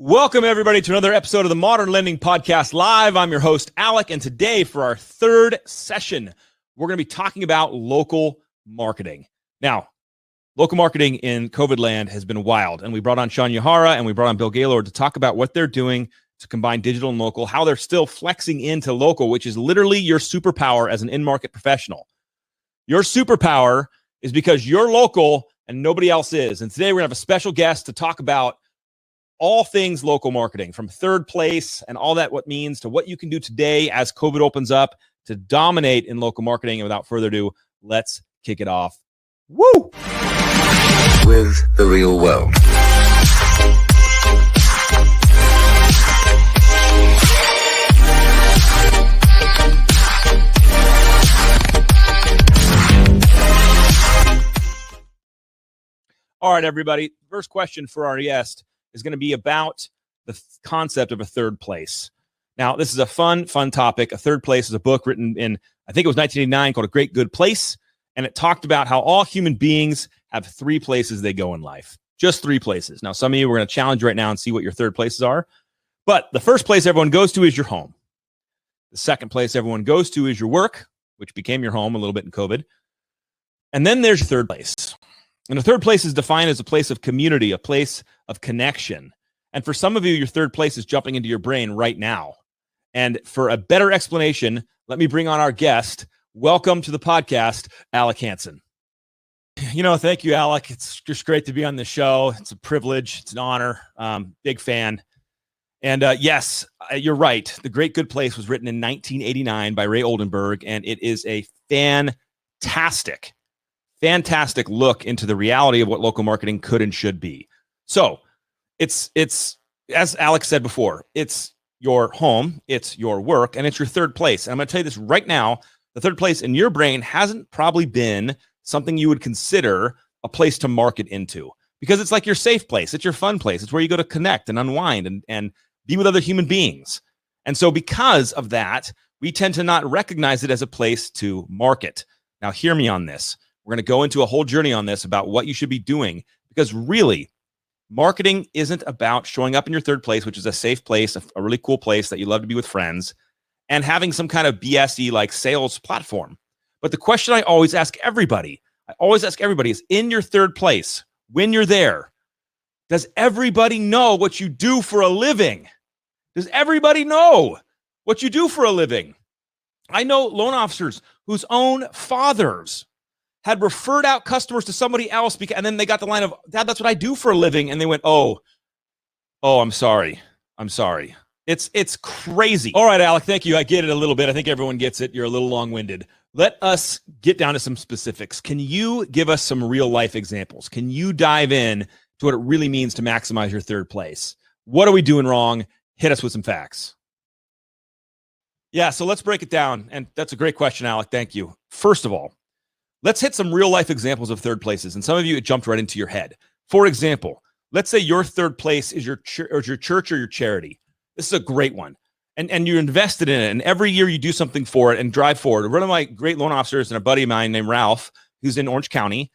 Welcome, everybody, to another episode of the Modern Lending Podcast Live. I'm your host, Alec, and today for our third session, we're going to be talking about local marketing. Now, local marketing in COVID land has been wild, and we brought on Sean Yahara and we brought on Bill Gaylord to talk about what they're doing to combine digital and local, how they're still flexing into local, which is literally your superpower as an in-market professional. Your superpower is because you're local and nobody else is. And today we're going to have a special guest to talk about all things local marketing, from third place and all that what means to what you can do today as COVID opens up to dominate in local marketing. And without further ado, let's kick it off. Woo! With the real world. All right, everybody. First question for our guest is going to be about the concept of a third place. Now, this is a fun topic. A Third Place is a book written in, I think it was 1989, called A Great Good Place. And it talked about how all human beings have three places they go in life. Just three places. Now, some of you, we're going to challenge right now and see what your third places are. But the first place everyone goes to is your home. The second place everyone goes to is your work, which became your home a little bit in COVID. And then there's your third place. And the third place is defined as a place of community, a place of connection. And for some of you, your third place is jumping into your brain right now. And for a better explanation, let me bring on our guest. Welcome to the podcast, Alec Hansen. Thank you, Alec. It's just great to be on the show. It's a privilege. It's an honor. Big fan. And yes, you're right. The Great Good Place was written in 1989 by Ray Oldenburg, and it is a fantastic look into the reality of what local marketing could and should be. So it's as Alex said before, it's your home, it's your work, and it's your third place. And I'm going to tell you this right now, the third place in your brain hasn't probably been something you would consider a place to market into, because it's like your safe place. It's your fun place. It's where you go to connect and unwind and be with other human beings. And so because of that, we tend to not recognize it as a place to market. Now, hear me on this. We're going to go into a whole journey on this about what you should be doing, because really, marketing isn't about showing up in your third place, which is a safe place, a really cool place that you love to be with friends, and having some kind of BS-y like sales platform. But the question I always ask everybody is, in your third place, when you're there, does everybody know what you do for a living? Does everybody know what you do for a living? I know loan officers whose own fathers had referred out customers to somebody else, and then they got the line of, "Dad, that's what I do for a living." And they went, oh, I'm sorry. It's crazy. All right, Alec, thank you. I get it a little bit. I think everyone gets it. You're a little long-winded. Let us get down to some specifics. Can you give us some real life examples? Can you dive in to what it really means to maximize your third place? What are we doing wrong? Hit us with some facts. Yeah, so let's break it down. And that's a great question, Alec. Thank you. First of all, let's hit some real life examples of third places. And some of you, it jumped right into your head. For example, let's say your third place is your church or your charity. This is a great one. And you're invested in it. And every year you do something for it and drive forward. One of my great loan officers and a buddy of mine named Ralph, who's in Orange County,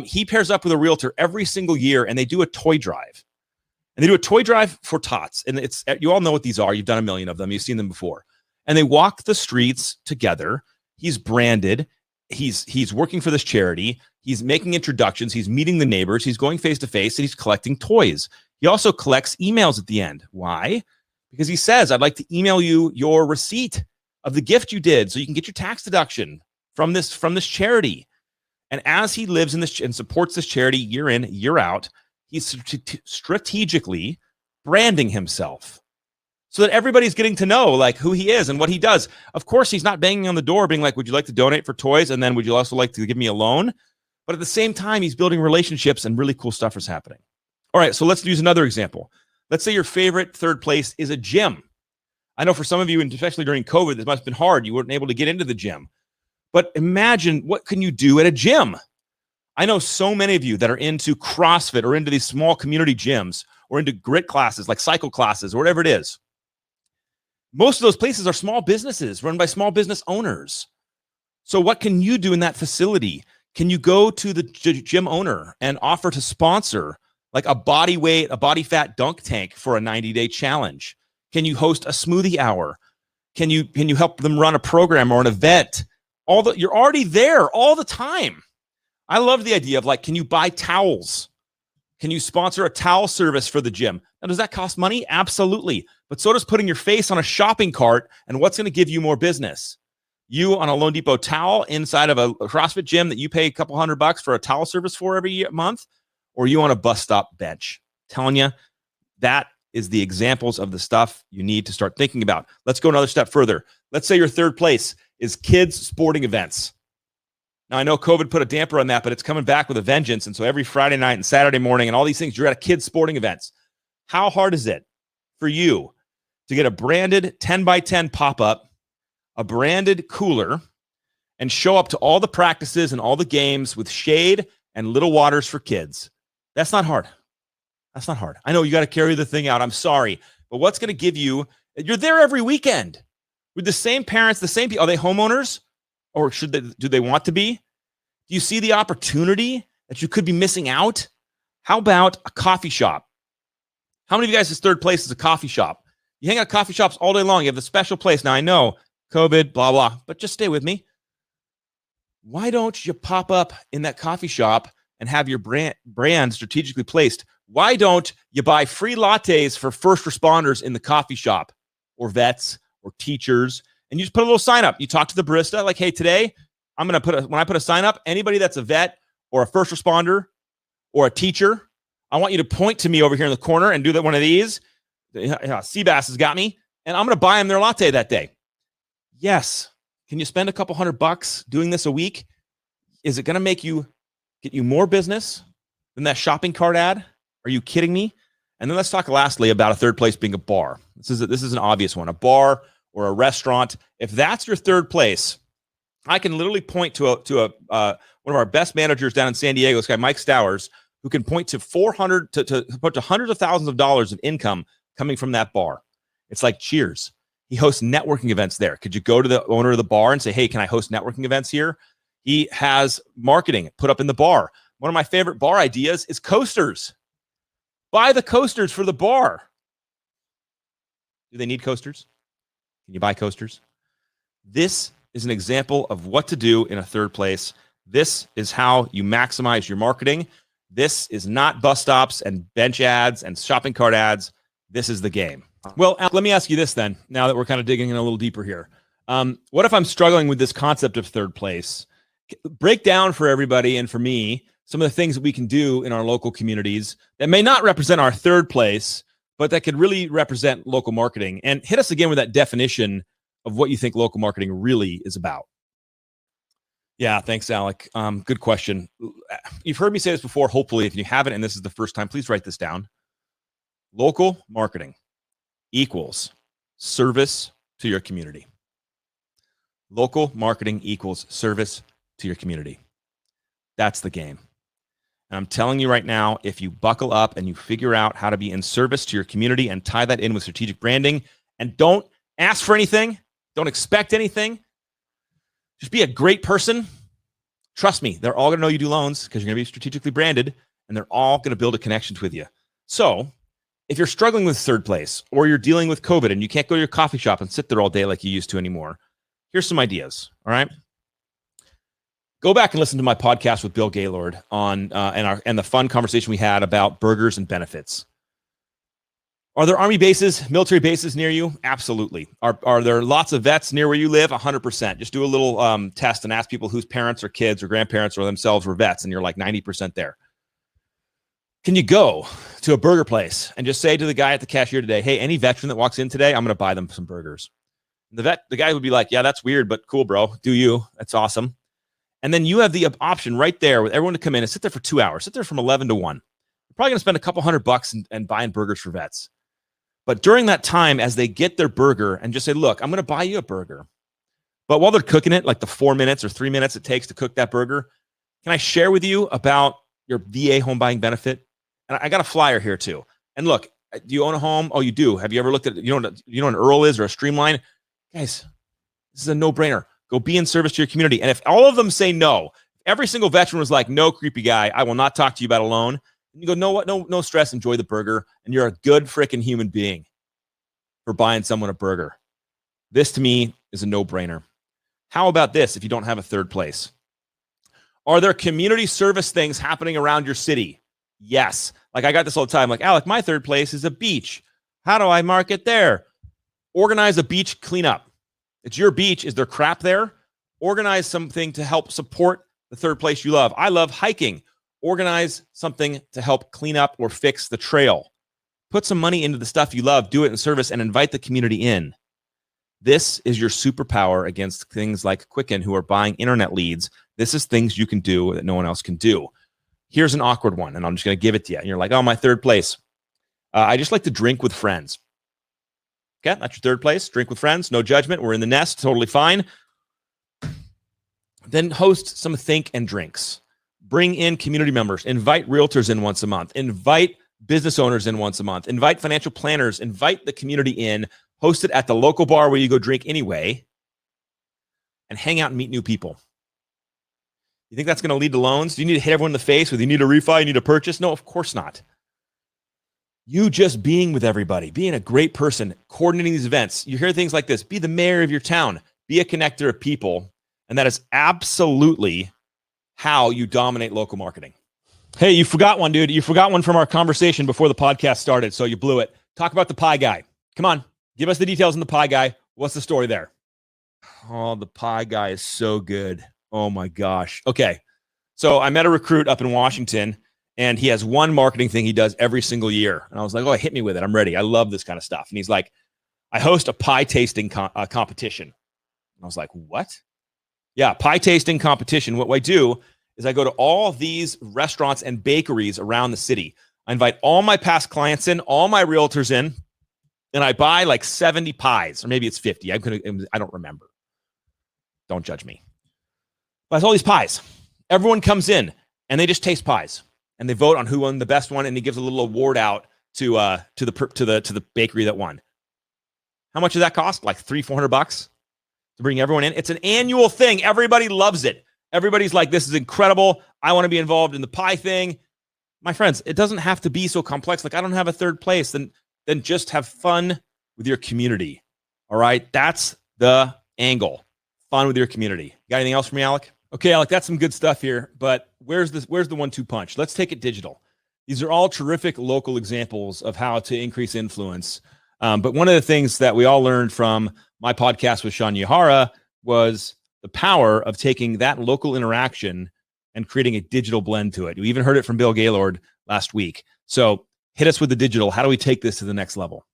he pairs up with a realtor every single year, and they do a toy drive. And they do a toy drive for tots. And it's, you all know what these are. You've done a million of them. You've seen them before. And they walk the streets together. He's branded. He's working for this charity. He's making introductions. He's meeting the neighbors. He's going face to face, and he's collecting toys. He also collects emails at the end. Why? Because he says, "I'd like to email you your receipt of the gift you did so you can get your tax deduction from this charity." And as he lives in this and supports this charity year in, year out, he's strategically branding himself so that everybody's getting to know like who he is and what he does. Of course, he's not banging on the door being like, "Would you like to donate for toys? And then would you also like to give me a loan?" But at the same time, he's building relationships and really cool stuff is happening. All right, so let's use another example. Let's say your favorite third place is a gym. I know for some of you, and especially during COVID, this must have been hard. You weren't able to get into the gym. But imagine, what can you do at a gym? I know so many of you that are into CrossFit or into these small community gyms or into grit classes like cycle classes or whatever it is. Most of those places are small businesses run by small business owners. So what can you do in that facility? Can you go to the gym owner and offer to sponsor like a body fat dunk tank for a 90-day challenge? Can you host a smoothie hour? Can you help them run a program or an event? You're already there all the time. I love the idea of like, can you buy towels? Can you sponsor a towel service for the gym? Now, does that cost money? Absolutely. But so does putting your face on a shopping cart. And what's going to give you more business? You on a Lone Depot towel inside of a CrossFit gym that you pay a couple $100 for a towel service for every month, or you on a bus stop bench? I'm telling you, that is the examples of the stuff you need to start thinking about. Let's go another step further. Let's say your third place is kids sporting events. Now, I know COVID put a damper on that, but it's coming back with a vengeance. And so every Friday night and Saturday morning and all these things, you're at a kids sporting events. How hard is it for you to get a branded 10 by 10 pop-up, a branded cooler, and show up to all the practices and all the games with shade and little waters for kids? That's not hard. That's not hard. I know you got to carry the thing out. I'm sorry. But what's going to give you, you're there every weekend with the same parents, the same people. Are they homeowners? Or do they want to be? Do you see the opportunity that you could be missing out? How about a coffee shop? How many of you guys' third place is a coffee shop? You hang out at coffee shops all day long. You have the special place. Now, I know COVID, blah, blah, but just stay with me. Why don't you pop up in that coffee shop and have your brand strategically placed? Why don't you buy free lattes for first responders in the coffee shop, or vets or teachers? And you just put a little sign up. You talk to the barista like, hey, today I'm going to when I put a sign up, anybody that's a vet or a first responder or a teacher, I want you to point to me over here in the corner and do that one of these. Seabass has got me, and I'm going to buy them their latte that day. Yes. Can you spend a couple $100 doing this a week? Is it going to get you more business than that shopping cart ad? Are you kidding me? And then let's talk lastly about a third place being a bar. This is an obvious one, a bar or a restaurant. If that's your third place, I can literally point to one of our best managers down in San Diego, this guy Mike Stowers, who can point to hundreds of thousands of dollars of income coming from that bar. It's like Cheers. He hosts networking events there. Could you go to the owner of the bar and say, hey, can I host networking events here? He has marketing put up in the bar. One of my favorite bar ideas is coasters. Buy the coasters for the bar. Do they need coasters? Can you buy coasters? This is an example of what to do in a third place. This is how you maximize your marketing. This is not bus stops and bench ads and shopping cart ads. This is the game. Well, let me ask you this then, now that we're kind of digging in a little deeper here. What if I'm struggling with this concept of third place? Break down for everybody and for me some of the things that we can do in our local communities that may not represent our third place, but that could really represent local marketing. And hit us again with that definition of what you think local marketing really is about. Yeah, thanks, Alec. Good question. You've heard me say this before. Hopefully, if you haven't and this is the first time, please write this down. Local marketing equals service to your community. Local marketing equals service to your community. That's the game. And I'm telling you right now, if you buckle up and you figure out how to be in service to your community and tie that in with strategic branding, and don't ask for anything, don't expect anything, just be a great person. Trust me, they're all going to know you do loans because you're going to be strategically branded, and they're all going to build a connection with you. So if you're struggling with third place, or you're dealing with COVID and you can't go to your coffee shop and sit there all day like you used to anymore, here's some ideas. All right. Go back and listen to my podcast with Bill Gaylord on and the fun conversation we had about burgers and benefits. Are there Army bases, military bases near you? Absolutely. Are there lots of vets near where you live? 100%. Just do a little test and ask people whose parents or kids or grandparents or themselves were vets, and you're like 90% there. Can you go to a burger place and just say to the guy at the cashier today, hey, any veteran that walks in today, I'm going to buy them some burgers? The guy would be like, yeah, that's weird, but cool, bro. Do you? That's awesome. And then you have the option right there with everyone to come in and sit there for 2 hours. Sit there from 11 to 1. You're probably going to spend a couple $100 and buying burgers for vets. But during that time, as they get their burger, and just say, look, I'm going to buy you a burger. But while they're cooking it, like the 4 minutes or 3 minutes it takes to cook that burger, can I share with you about your VA home buying benefit? And I got a flyer here too. And look, do you own a home? Oh, you do. Have you ever looked at, you know what an Earl is or a Streamline? Guys, this is a no-brainer. Go be in service to your community. And if all of them say no, every single veteran was like, no, creepy guy, I will not talk to you about a loan. And you go, no, what? No stress. Enjoy the burger. And you're a good freaking human being for buying someone a burger. This to me is a no-brainer. How about this if you don't have a third place? Are there community service things happening around your city? Yes. Like I got this all the time. Like, Alec, my third place is a beach. How do I market there? Organize a beach cleanup. It's your beach. Is there crap there? Organize something to help support the third place you love. I love hiking. Organize something to help clean up or fix the trail. Put some money into the stuff you love. Do it in service and invite the community in. This is your superpower against things like Quicken who are buying internet leads. This is things you can do that no one else can do. Here's an awkward one, and I'm just going to give it to you. And you're like, oh, my third place. I just like to drink with friends. Okay, that's your third place. Drink with friends. No judgment. We're in the nest. Totally fine. Then host some think and drinks. Bring in community members. Invite realtors in once a month. Invite business owners in once a month. Invite financial planners. Invite the community in. Host it at the local bar where you go drink anyway. And hang out and meet new people. You think that's going to lead to loans? Do you need to hit everyone in the face with you need a refi, you need a purchase? No, of course not. You just being with everybody, being a great person, coordinating these events. You hear things like this. Be the mayor of your town. Be a connector of people. And that is absolutely how you dominate local marketing. Hey, you forgot one, dude. You forgot one from our conversation before the podcast started, so you blew it. Talk about the pie guy. Come on. Give us the details on the pie guy. What's the story there? Oh, the pie guy is so good. Oh my gosh. Okay. So I met a recruit up in Washington and he has one marketing thing he does every single year. And I was like, oh, hit me with it. I'm ready. I love this kind of stuff. And he's like, I host a pie tasting competition. And I was like, what? Yeah, pie tasting competition. What I do is I go to all these restaurants and bakeries around the city. I invite all my past clients in, all my realtors in, and I buy like 70 pies, or maybe it's 50. I don't remember. Don't judge me. Buys all these pies. Everyone comes in and they just taste pies and they vote on who won the best one. And he gives a little award out to the bakery that won. How much does that cost? Like $300-400 to bring everyone in. It's an annual thing. Everybody loves it. Everybody's like, this is incredible. I want to be involved in the pie thing. My friends, it doesn't have to be so complex. Like I don't have a third place. Then just have fun with your community. All right. That's the angle. Fun with your community. You got anything else for me, Alec? Okay, Alec, that's some good stuff here, but where's the 1-2 punch? Let's take it digital. These are all terrific local examples of how to increase influence. But one of the things that we all learned from my podcast with Sean Yahara was the power of taking that local interaction and creating a digital blend to it. You even heard it from Bill Gaylord last week. So hit us with the digital. How do we take this to the next level?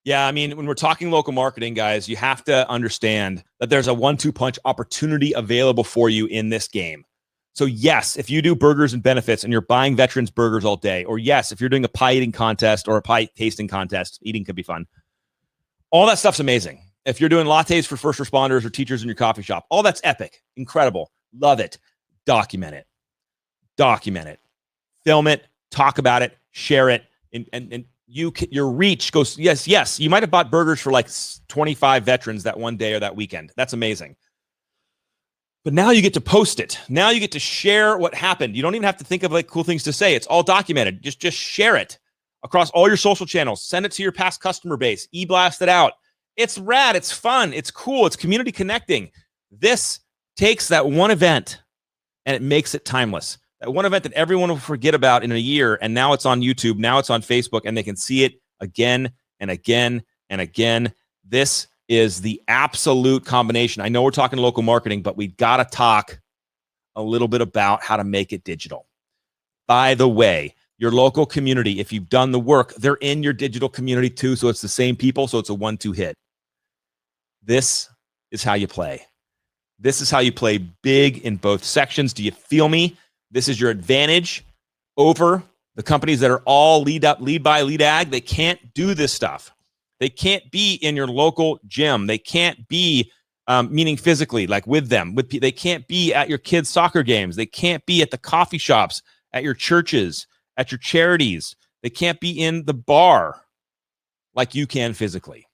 Yeah, I mean, when we're talking local marketing, guys, you have to understand that there's a 1-2 punch opportunity available for you in this game. So yes, if you do burgers and benefits and you're buying veterans burgers all day, or yes, if you're doing a pie eating contest or a pie tasting contest, eating could be fun. All that stuff's amazing. If you're doing lattes for first responders or teachers in your coffee shop, all that's epic, incredible, love it. Document it. Film it, talk about it, share it, and your reach goes, yes, you might have bought burgers for like 25 veterans that one day or that weekend. That's amazing. But now you get to post it. Now you get to share what happened. You don't even have to think of like cool things to say. It's all documented. Just share it across all your social channels. Send it to your past customer base. E-blast it out. It's rad. It's fun. It's cool. It's community connecting. This takes that one event and it makes it timeless. That one event that everyone will forget about in a year, and now it's on YouTube, now it's on Facebook, and they can see it again and again and again. This is the absolute combination. I know we're talking local marketing, but we got to talk a little bit about how to make it digital. By the way, your local community, if you've done the work, they're in your digital community too, so it's the same people, so it's a 1-2 hit. This is how you play. This is how you play big in both sections. Do you feel me? This is your advantage over the companies that are all lead by lead ag. They can't do this stuff. They can't be in your local gym. They can't be meaning physically, like with them. They can't be at your kids' soccer games. They can't be at the coffee shops, at your churches, at your charities. They can't be in the bar like you can physically.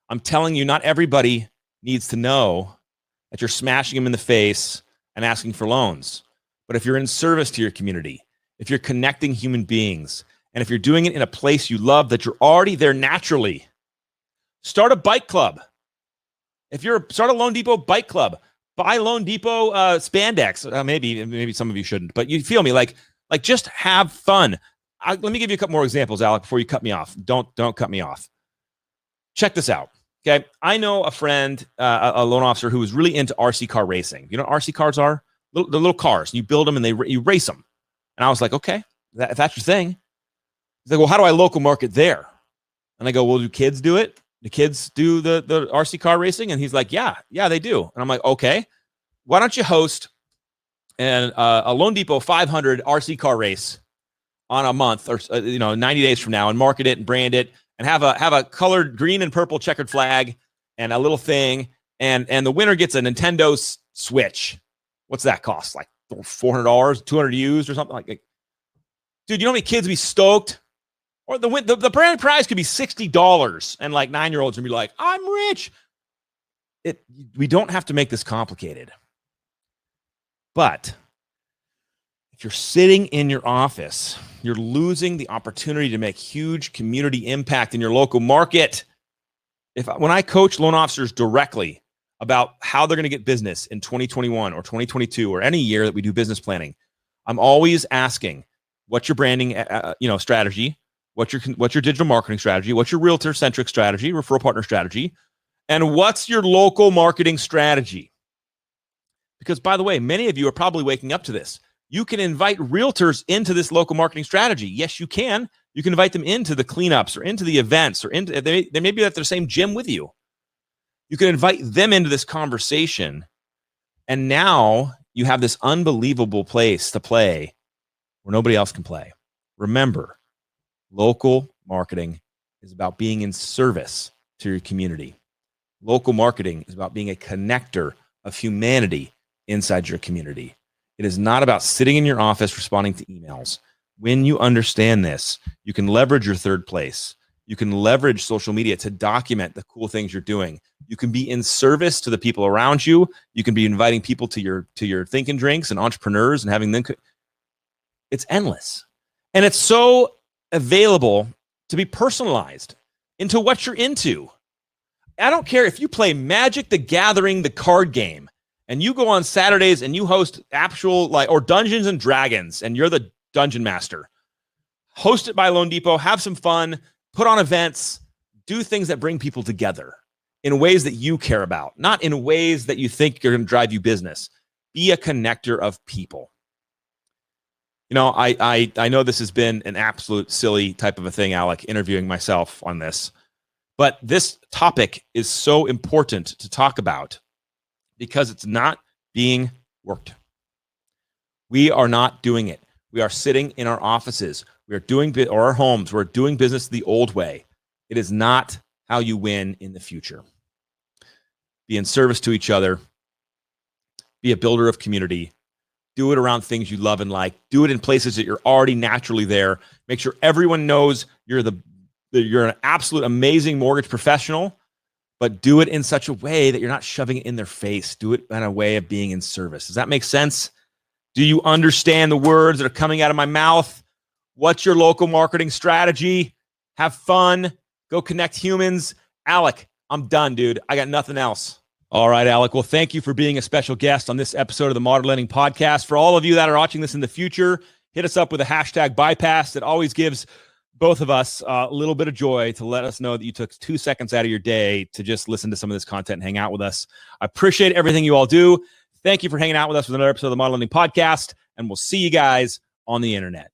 I'm telling you, not everybody needs to know that you're smashing them in the face and asking for loans. But if you're in service to your community, if you're connecting human beings, and if you're doing it in a place you love that you're already there naturally. Start a bike club. Start a Loan Depot bike club. Buy Loan Depot spandex. Maybe some of you shouldn't, but you feel me? Like just have fun. Let me give you a couple more examples, Alec, before you cut me off. Don't cut me off. Check this out. Okay, I know a friend, a loan officer who is really into RC car racing. You know what RC cars are? The little cars. You build them and you race them. And I was like, okay, if that's your thing. He's like, well, how do I local market there? And I go, well, do kids do it? The kids do the RC car racing? And he's like, yeah, they do. And I'm like, okay, why don't you host a Loan Depot 500 RC car race on a month or 90 days from now, and market it and brand it and have a colored green and purple checkered flag and a little thing. And the winner gets a Nintendo Switch. What's that cost? Like $400, 200 used or something like that. Dude, you know how many kids would be stoked? Or the brand prize could be $60, and like 9-year-olds would be like, I'm rich. We don't have to make this complicated. But if you're sitting in your office, you're losing the opportunity to make huge community impact in your local market. When I coach loan officers directly about how they're going to get business in 2021 or 2022 or any year that we do business planning, I'm always asking, what's your branding strategy? What's your digital marketing strategy? What's your realtor-centric strategy, referral partner strategy? And what's your local marketing strategy? Because, by the way, many of you are probably waking up to this. You can invite realtors into this local marketing strategy. Yes, you can. You can invite them into the cleanups or into the events or they may be at the same gym with you. You can invite them into this conversation. And now you have this unbelievable place to play where nobody else can play. Remember, local marketing is about being in service to your community. Local marketing is about being a connector of humanity inside your community. It is not about sitting in your office responding to emails. When you understand this, you can leverage your third place. You can leverage social media to document the cool things you're doing. You can be in service to the people around you. You can be inviting people to your think and drinks and entrepreneurs and having them. It's endless. And it's so available to be personalized into what you're into. I don't care if you play Magic the Gathering, the card game, and you go on Saturdays and you host actual or Dungeons and Dragons, and you're the dungeon master. Host it by Loan Depot, have some fun, put on events, do things that bring people together in ways that you care about, not in ways that you think are going to drive you business. Be a connector of people. You know, I know this has been an absolute silly type of a thing, Alec, interviewing myself on this, but this topic is so important to talk about because it's not being worked. We are not doing it. We are sitting in our offices. We are doing or our homes. We're doing business the old way. It is not how you win in the future. Be in service to each other. Be a builder of community. Do it around things you love and like. Do it in places that you're already naturally there. Make sure everyone knows you're an absolute amazing mortgage professional, but do it in such a way that you're not shoving it in their face. Do it in a way of being in service. Does that make sense? Do you understand the words that are coming out of my mouth? What's your local marketing strategy? Have fun. Go connect humans. Alec, I'm done, dude. I got nothing else. All right, Alec. Well, thank you for being a special guest on this episode of the Modern Lending Podcast. For all of you that are watching this in the future, hit us up with a hashtag bypass. It always gives both of us a little bit of joy to let us know that you took 2 seconds out of your day to just listen to some of this content and hang out with us. I appreciate everything you all do. Thank you for hanging out with us with another episode of the Modern Lending Podcast, and we'll see you guys on the internet.